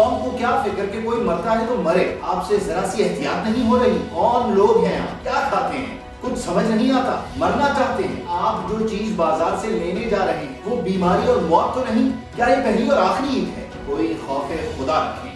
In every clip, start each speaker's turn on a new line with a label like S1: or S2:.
S1: قوم کو کیا فکر کہ کوئی مرتا ہے تو مرے، آپ سے ذرا سی احتیاط نہیں ہو رہی؟ کون لوگ ہیں آپ؟ کیا کھاتے ہیں؟ کچھ سمجھ نہیں آتا؟ مرنا چاہتے ہیں؟ آپ جو چیز بازار سے لینے جا رہے ہیں وہ بیماری اور موت تو نہیں؟ کیا یہ پہلی اور آخری عید ہے؟ کوئی خوف خدا رکھیں۔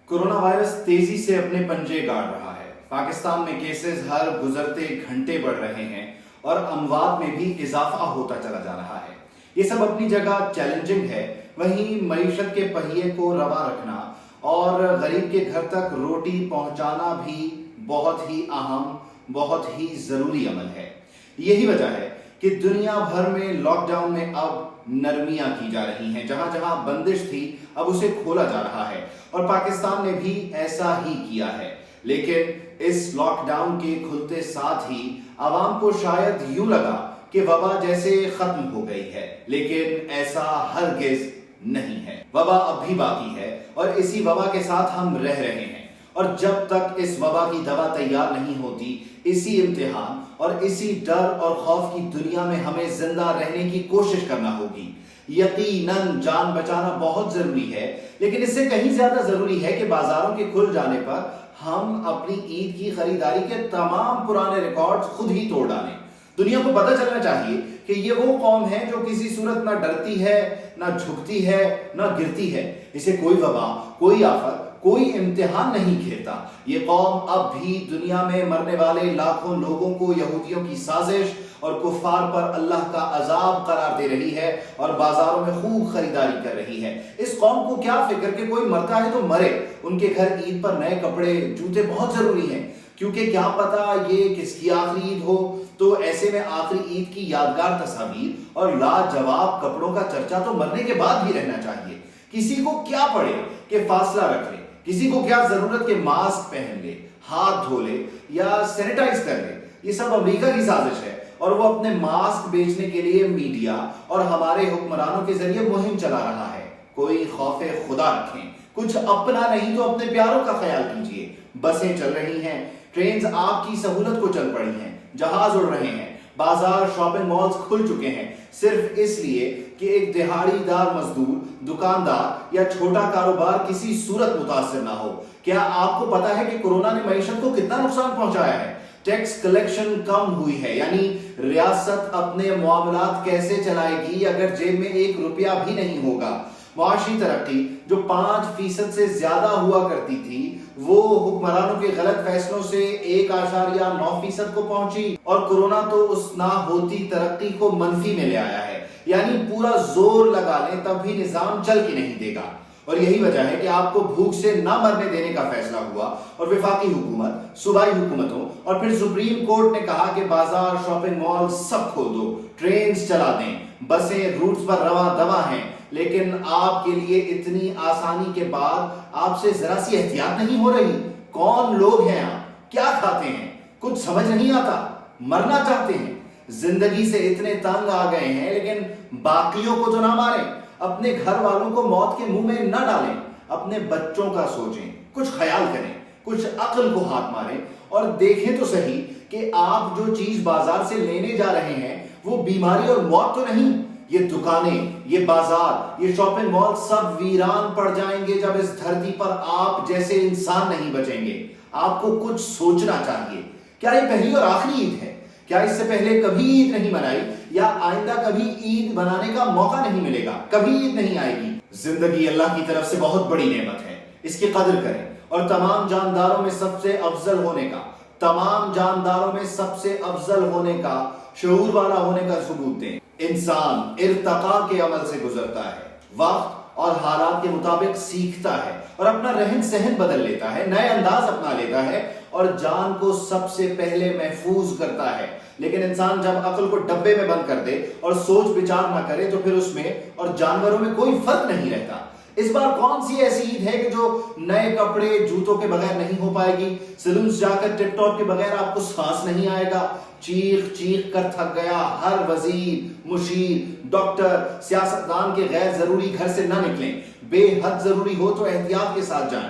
S1: کورونا وائرس تیزی سے اپنے پنجے گاڑ رہا ہے۔ پاکستان میں کیسز ہر گزرتے گھنٹے بڑھ رہے ہیں اور اموات میں بھی اضافہ ہوتا چلا جا رہا ہے۔ یہ سب اپنی جگہ چیلنجنگ ہے، وہیں معیشت کے پہیے کو رواں رکھنا اور غریب کے گھر تک روٹی پہنچانا بھی بہت ہی اہم، بہت ہی ضروری عمل ہے۔ یہی وجہ ہے کہ دنیا بھر میں لاک ڈاؤن میں اب نرمیاں کی جا رہی ہیں۔ جہاں جہاں بندش تھی اب اسے کھولا جا رہا ہے اور پاکستان نے بھی ایسا ہی کیا ہے۔ لیکن اس لاک ڈاؤن کے کھلتے ساتھ ہی عوام کو شاید یوں لگا کہ وبا جیسے ختم ہو گئی ہے، لیکن ایسا ہرگز نہیں ہے۔ وبا اب بھی باقی ہے اور اسی وبا کے ساتھ ہم رہ رہے ہیں، اور جب تک اس وبا کی دوا تیار نہیں ہوتی، اسی امتحان اور اسی ڈر اور خوف کی دنیا میں ہمیں زندہ رہنے کی کوشش کرنا ہوگی۔ یقیناً جان بچانا بہت ضروری ہے، لیکن اس سے کہیں زیادہ ضروری ہے کہ بازاروں کے کھل جانے پر ہم اپنی عید کی خریداری کے تمام پرانے ریکارڈز خود ہی توڑ ڈالیں۔ دنیا کو پتہ چلنا چاہیے کہ یہ وہ قوم ہے جو کسی صورت نہ ڈرتی ہے، نہ جھکتی ہے، نہ گرتی ہے۔ اسے کوئی وبا، کوئی آفت، کوئی امتحان نہیں گھیرتا۔ یہ قوم اب بھی دنیا میں مرنے والے لاکھوں لوگوں کو یہودیوں کی سازش اور کفار پر اللہ کا عذاب قرار دے رہی ہے اور بازاروں میں خوب خریداری کر رہی ہے۔ اس قوم کو کیا فکر کہ کوئی مرتا ہے تو مرے؟ ان کے گھر عید پر نئے کپڑے، جوتے بہت ضروری ہیں، کیونکہ کیا پتا یہ کس کی آخری عید ہو۔ تو ایسے میں آخری عید کی یادگار تصاویر اور لاجواب کپڑوں کا چرچا تو مرنے کے بعد بھی رہنا چاہیے۔ کسی کو کیا پڑے کہ فاصلہ رکھ لے، کسی کو کیا ضرورت کہ ماسک پہن لے، ہاتھ دھو لے یا سینیٹائز کر لے۔ یہ سب امریکہ کی سازش ہے اور وہ اپنے ماسک بیچنے کے لیے میڈیا اور ہمارے حکمرانوں کے ذریعے مہم چلا رہا ہے۔ کوئی خوف خدا رکھیں، کچھ اپنا نہیں تو اپنے پیاروں کا خیال کیجیے۔ بسیں چل رہی ہیں، ٹرینز آپ کی سہولت کو چل پڑی ہیں، جہاز اڑ رہے ہیں، بازار، شاپنگ مالز کھل چکے ہیں، صرف اس لیے کہ ایک دہاڑی دار مزدور، دکاندار یا چھوٹا کاروبار کسی صورت متاثر نہ ہو۔ کیا آپ کو پتا ہے کہ کورونا نے معیشت کو کتنا نقصان پہنچایا ہے؟ ٹیکس کلیکشن کم ہوئی ہے، یعنی ریاست اپنے معاملات کیسے چلائے گی اگر جیب میں 1 روپیہ بھی نہیں ہوگا؟ معاشی ترقی جو 5% سے زیادہ ہوا کرتی تھی، وہ حکمرانوں کے غلط فیصلوں سے 1.9% کو پہنچی، اور کورونا تو اس نہ ہوتی ترقی کو منفی میں لے آیا ہے۔ یعنی پورا زور لگا لیں تب بھی نظام چل کے نہیں دے گا، اور یہی وجہ ہے کہ آپ کو بھوک سے نہ مرنے دینے کا فیصلہ ہوا اور وفاقی حکومت، صوبائی حکومتوں اور پھر سپریم کورٹ نے کہا کہ بازار، شاپنگ مال سب کھول دو، ٹرینز چلا دیں، بسیں روٹس پر رواں دواں ہیں۔ لیکن آپ کے لیے اتنی آسانی کے بعد آپ سے ذرا سی احتیاط نہیں ہو رہی؟ کون لوگ ہیں آپ؟ کیا کھاتے ہیں؟ کچھ سمجھ نہیں آتا؟ مرنا چاہتے ہیں؟ زندگی سے اتنے تنگ آ گئے ہیں، لیکن باقیوں کو تو نہ ماریں، اپنے گھر والوں کو موت کے منہ میں نہ ڈالیں، اپنے بچوں کا سوچیں، کچھ خیال کریں، کچھ عقل کو ہاتھ ماریں اور دیکھیں تو صحیح کہ آپ جو چیز بازار سے لینے جا رہے ہیں وہ بیماری اور موت تو نہیں؟ یہ دکانیں، یہ بازار، یہ شاپنگ مال سب ویران پڑ جائیں گے جب اس دھرتی پر آپ جیسے انسان نہیں بچیں گے۔ آپ کو کچھ سوچنا چاہیے۔ کیا یہ پہلی اور آخری عید ہے؟ کیا اس سے پہلے کبھی عید نہیں منائی، یا آئندہ کبھی عید منانے کا موقع نہیں ملے گا؟ کبھی عید نہیں آئے گی؟ زندگی اللہ کی طرف سے بہت بڑی نعمت ہے، اس کی قدر کریں اور تمام جانداروں میں سب سے افضل ہونے کا، تمام جانداروں میں سب سے افضل ہونے کا، شعور والا ہونے کا ثبوت دیں۔ انسان ارتقاء کے عمل سے گزرتا ہے، وقت اور حالات کے مطابق سیکھتا ہے اور اپنا رہن سہن بدل لیتا ہے، نئے انداز اپنا لیتا ہے اور جان کو سب سے پہلے محفوظ کرتا ہے۔ لیکن انسان جب عقل کو ڈبے میں بند کر دے اور سوچ بچار نہ کرے تو پھر اس میں اور جانوروں میں کوئی فرق نہیں رہتا۔ اس بار کون سی ایسی عید ہے کہ جو نئے کپڑے، جوتوں کے بغیر نہیں ہو پائے گی؟ سیلونز جا کر ٹپ ٹاپ کے بغیر آپ کو سانس نہیں آئے گا؟ چیخ چیخ کر تھک گیا ہر وزیر، مشیر، ڈاکٹر، سیاستدان کے غیر ضروری گھر سے نہ نکلیں۔ بے حد ضروری ہو تو احتیاط کے ساتھ جائیں۔